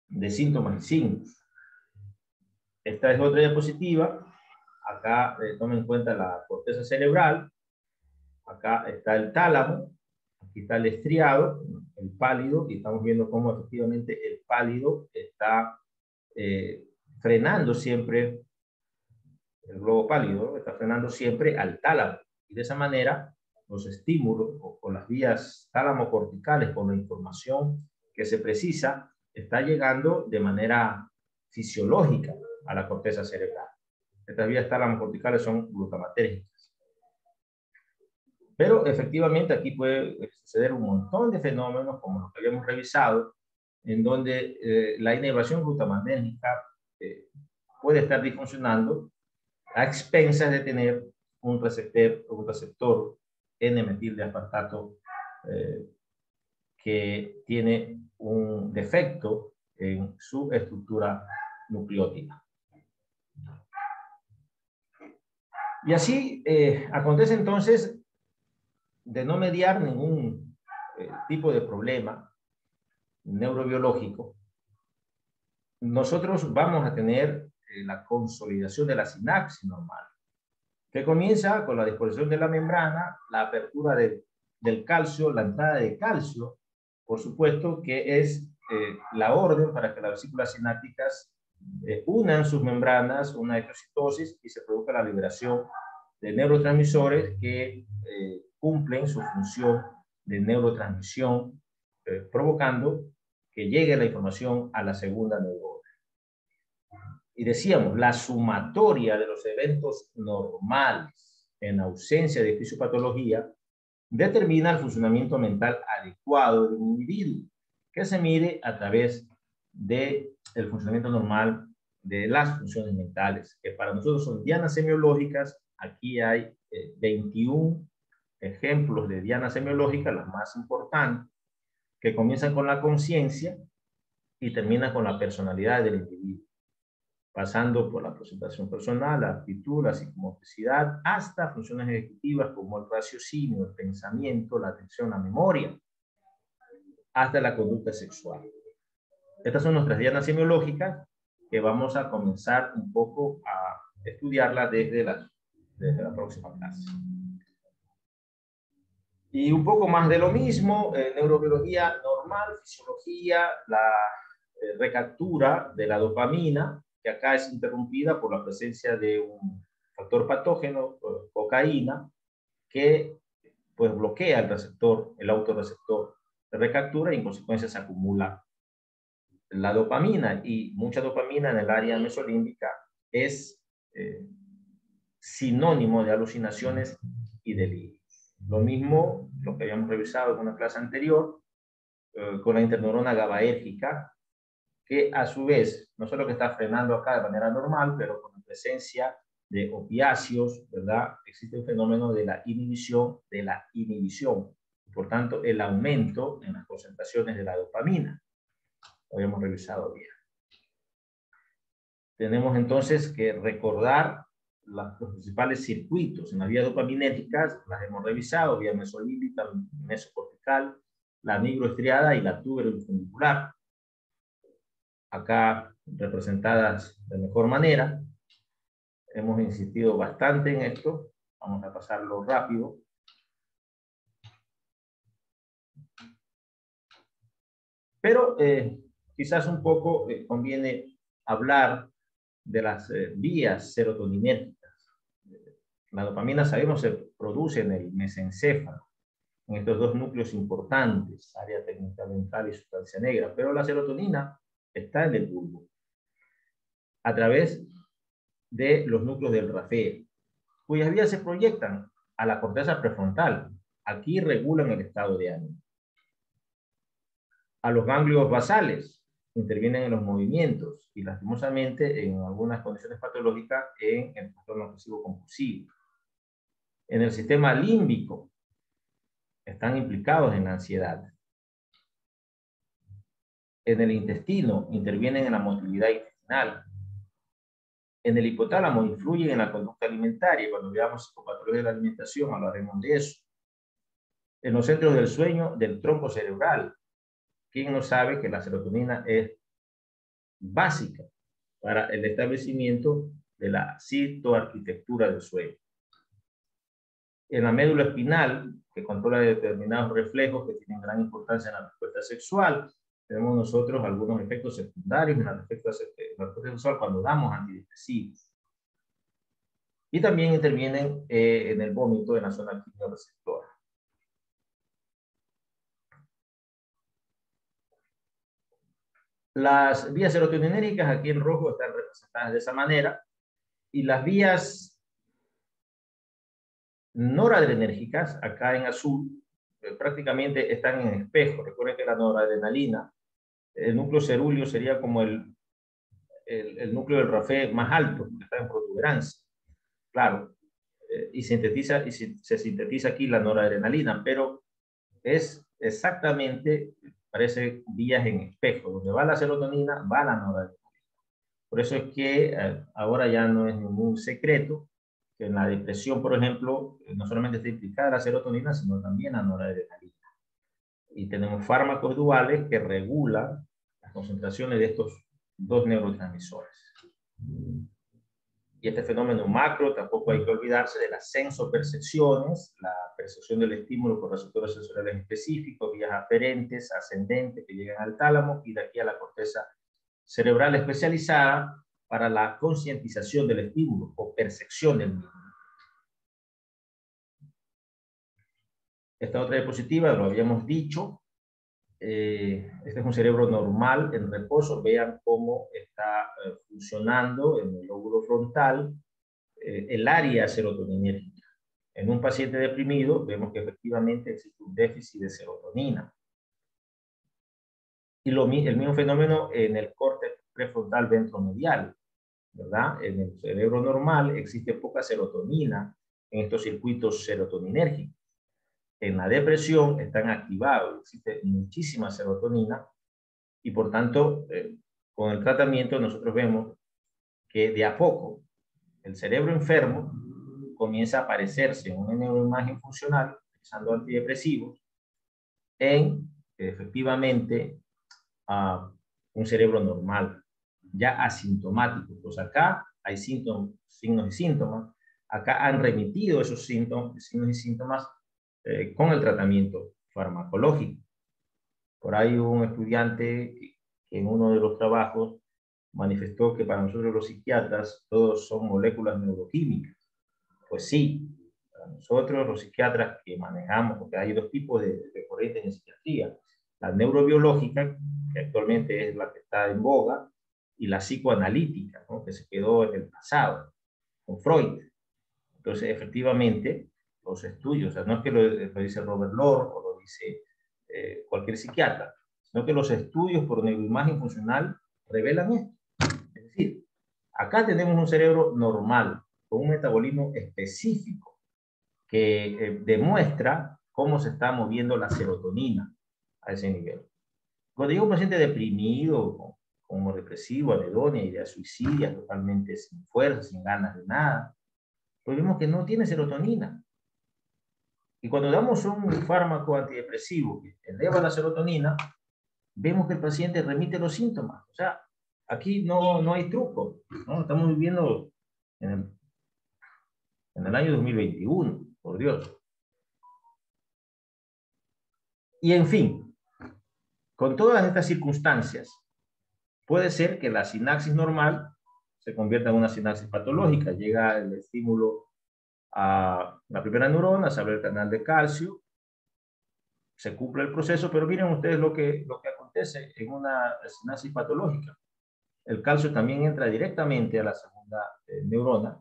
A: de síntomas y signos. Esta es otra diapositiva. Acá tomen en cuenta la corteza cerebral. Acá está el tálamo. Aquí está el estriado, el pálido, y estamos viendo cómo efectivamente el pálido está frenando siempre, el globo pálido está frenando siempre al tálamo. Y de esa manera, los estímulos o las vías tálamo-corticales con la información que se precisa está llegando de manera fisiológica a la corteza cerebral. Estas vías tálamo-corticales son glutamatérgicas. Pero efectivamente aquí puede suceder un montón de fenómenos como los que habíamos revisado, en donde la inervación glutamatérgica puede estar disfuncionando a expensas de tener un receptor N-metil de aspartato que tiene un defecto en su estructura nucleótica. Y así acontece entonces de no mediar ningún tipo de problema neurobiológico. Nosotros vamos a tener la consolidación de la sinapsis normal, que comienza con la disposición de la membrana, la apertura del calcio, la entrada de calcio, por supuesto, que es la orden para que las vesículas sinápticas unan sus membranas, una ectocitosis, y se produzca la liberación de neurotransmisores que cumplen su función de neurotransmisión, provocando que llegue la información a la segunda neurona. Y decíamos, la sumatoria de los eventos normales en ausencia de fisiopatología determina el funcionamiento mental adecuado de un individuo, que se mide a través del funcionamiento normal de las funciones mentales, que para nosotros son dianas semiológicas. Aquí hay 21 ejemplos de dianas semiológicas, las más importantes, que comienzan con la conciencia y terminan con la personalidad del individuo, pasando por la presentación personal, la actitud, la psicomotricidad, hasta funciones ejecutivas como el raciocinio, el pensamiento, la atención, la memoria, hasta la conducta sexual. Estas son nuestras dianas semiológicas que vamos a comenzar un poco a estudiarlas desde la próxima clase. Y un poco más de lo mismo, neurobiología normal, fisiología, la recaptura de la dopamina, que acá es interrumpida por la presencia de un factor patógeno, cocaína, que pues bloquea el receptor, el autorreceptor de recaptura, y en consecuencia se acumula la dopamina, y mucha dopamina en el área mesolímbica es sinónimo de alucinaciones y delirios. Lo mismo, lo que habíamos revisado en una clase anterior, con la interneurona GABAérgica, que a su vez, no solo que está frenando acá de manera normal, pero con la presencia de opiáceos, ¿verdad? Existe un fenómeno de la inhibición por tanto, el aumento en las concentraciones de la dopamina. Lo habíamos revisado bien. Tenemos entonces que recordar los principales circuitos en las vías dopaminérgicas, las hemos revisado: vía mesolímbica, mesocortical, la nigroestriada y la tuberoinfundicular. Acá representadas de mejor manera. Hemos insistido bastante en esto. Vamos a pasarlo rápido. Pero quizás un poco conviene hablar de las vías serotoninérgicas. La dopamina, sabemos, se produce en el mesencéfalo, en estos dos núcleos importantes, área tegmental y sustancia negra, pero la serotonina está en el bulbo, a través de los núcleos del RAFEO, cuyas vías se proyectan a la corteza prefrontal. Aquí regulan el estado de ánimo. A los ganglios basales, intervienen en los movimientos y lastimosamente en algunas condiciones patológicas en el trastorno obsesivo compulsivo. En el sistema límbico están implicados en la ansiedad. En el intestino intervienen en la motilidad intestinal. En el hipotálamo influyen en la conducta alimentaria. Cuando veamos psicopatología de la alimentación hablaremos de eso. En los centros del sueño del tronco cerebral. ¿Quién no sabe que la serotonina es básica para el establecimiento de la citoarquitectura del sueño? En la médula espinal, que controla determinados reflejos que tienen gran importancia en la respuesta sexual, tenemos nosotros algunos efectos secundarios en la respuesta sexual cuando damos antidepresivos. Y también intervienen en el vómito, en la zona quimioreceptora. Las vías serotoninérgicas aquí en rojo están representadas de esa manera, y las vías noradrenérgicas acá en azul prácticamente están en espejo. Recuerden que la noradrenalina, el núcleo cerúleo sería como el núcleo del RAFE más alto, que está en protuberancia. Claro, y se sintetiza aquí la noradrenalina, pero es exactamente, parece vías en espejo. Donde va la serotonina, va la noradrenalina. Por eso es que ahora ya no es ningún secreto que en la depresión, por ejemplo, no solamente está implicada la serotonina, sino también la noradrenalina. Y tenemos fármacos duales que regulan las concentraciones de estos dos neurotransmisores. Y este fenómeno macro, tampoco hay que olvidarse de las sensopercepciones, la percepción del estímulo por receptores sensoriales específicos, vías aferentes, ascendentes, que llegan al tálamo, y de aquí a la corteza cerebral especializada para la concientización del estímulo o percepción del mismo. Esta otra diapositiva, lo habíamos dicho, este es un cerebro normal en reposo. Vean cómo está funcionando en el lóbulo frontal el área serotoninérgica. En un paciente deprimido vemos que efectivamente existe un déficit de serotonina. Y el mismo fenómeno en el córtex prefrontal ventromedial, ¿verdad? En el cerebro normal existe poca serotonina en estos circuitos serotoninérgicos. En la depresión están activados, existe muchísima serotonina, y por tanto, con el tratamiento nosotros vemos que de a poco el cerebro enfermo comienza a parecerse en una neuroimagen funcional, utilizando antidepresivos, en efectivamente un cerebro normal, ya asintomático. Pues acá hay signos y síntomas. Acá han remitido esos signos y síntomas con el tratamiento farmacológico. Por ahí un estudiante que en uno de los trabajos manifestó que para nosotros los psiquiatras todos son moléculas neuroquímicas. Pues sí, Para nosotros, los psiquiatras que manejamos, porque hay dos tipos de corrientes en psiquiatría, la neurobiológica, que actualmente es la que está en boga, y la psicoanalítica, ¿no? Que se quedó en el pasado, con Freud. Entonces, efectivamente, los estudios, o sea, no es que lo dice Robert Lord o lo dice cualquier psiquiatra, sino que los estudios por neuroimagen funcional revelan esto. Es decir, acá tenemos un cerebro normal, con un metabolismo específico, que demuestra cómo se está moviendo la serotonina a ese nivel. Cuando llega un paciente deprimido, como depresivo, anedonia, ideas suicidas, totalmente sin fuerza, sin ganas de nada, pues vemos que no tiene serotonina. Y cuando damos un fármaco antidepresivo que eleva la serotonina, vemos que el paciente remite los síntomas. O sea, aquí no hay truco, ¿no? Estamos viviendo en el año 2021, por Dios. Y en fin, con todas estas circunstancias, puede ser que la sinapsis normal se convierta en una sinapsis patológica. Llega el estímulo a la primera neurona, se abre el canal de calcio, se cumple el proceso, pero miren ustedes lo que acontece en una sinapsis patológica. El calcio también entra directamente a la segunda neurona.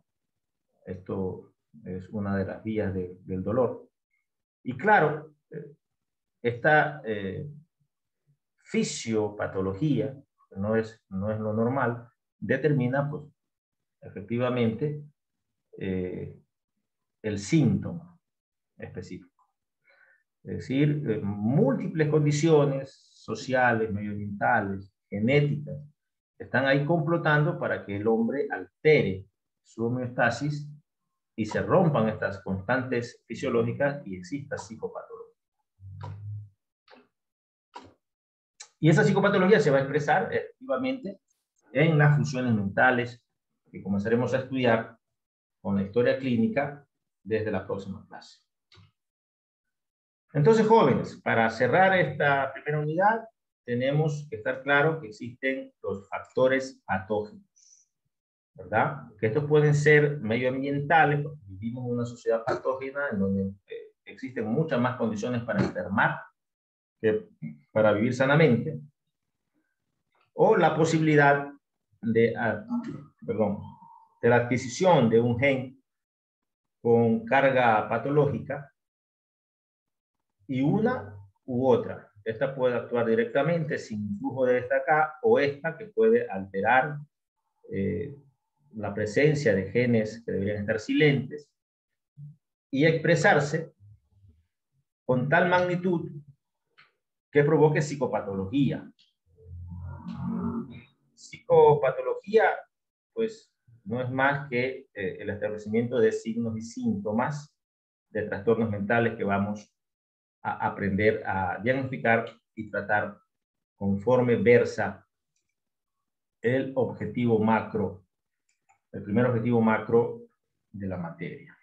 A: Esto es una de las vías del dolor. Y claro, esta fisiopatología, que no es lo normal, determina, pues, efectivamente, el síntoma específico. Es decir, múltiples condiciones sociales, medioambientales, genéticas, están ahí complotando para que el hombre altere su homeostasis y se rompan estas constantes fisiológicas y exista psicopatología. Y esa psicopatología se va a expresar efectivamente en las funciones mentales que comenzaremos a estudiar con la historia clínica desde la próxima clase. Entonces, jóvenes, para cerrar esta primera unidad, tenemos que estar claro que existen los factores patógenos, ¿verdad? Que estos pueden ser medioambientales, porque vivimos en una sociedad patógena en donde existen muchas más condiciones para enfermar que para vivir sanamente, o la posibilidad de la adquisición de un gen con carga patológica, y una u otra. Esta puede actuar directamente sin influjo de esta acá, o esta que puede alterar la presencia de genes que deberían estar silentes y expresarse con tal magnitud que provoque psicopatología. Psicopatología, pues, no es más que el establecimiento de signos y síntomas de trastornos mentales que vamos a aprender a diagnosticar y tratar conforme versa el objetivo macro, el primer objetivo macro de la materia.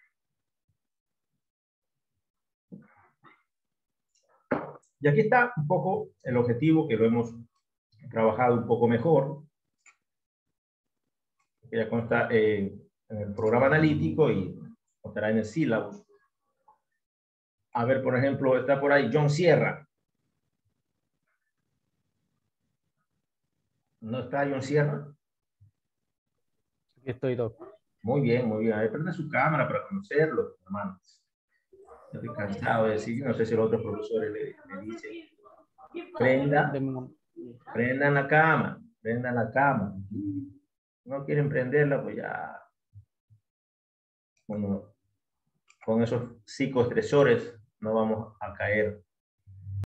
A: Y aquí está un poco el objetivo que lo hemos trabajado un poco mejor, que ya consta en el programa analítico y constará en el sílabus. A ver, por ejemplo, está por ahí John Sierra. ¿No está John Sierra?
D: Aquí estoy, Doc.
A: Muy bien, muy bien. A ver, prende su cámara para conocerlo, hermanos. Estoy cansado de decir, no sé si los otros profesores le dicen, prendan la cámara, prendan la cámara. No quieren prenderla, pues ya, bueno, con esos psicoestresores no vamos a caer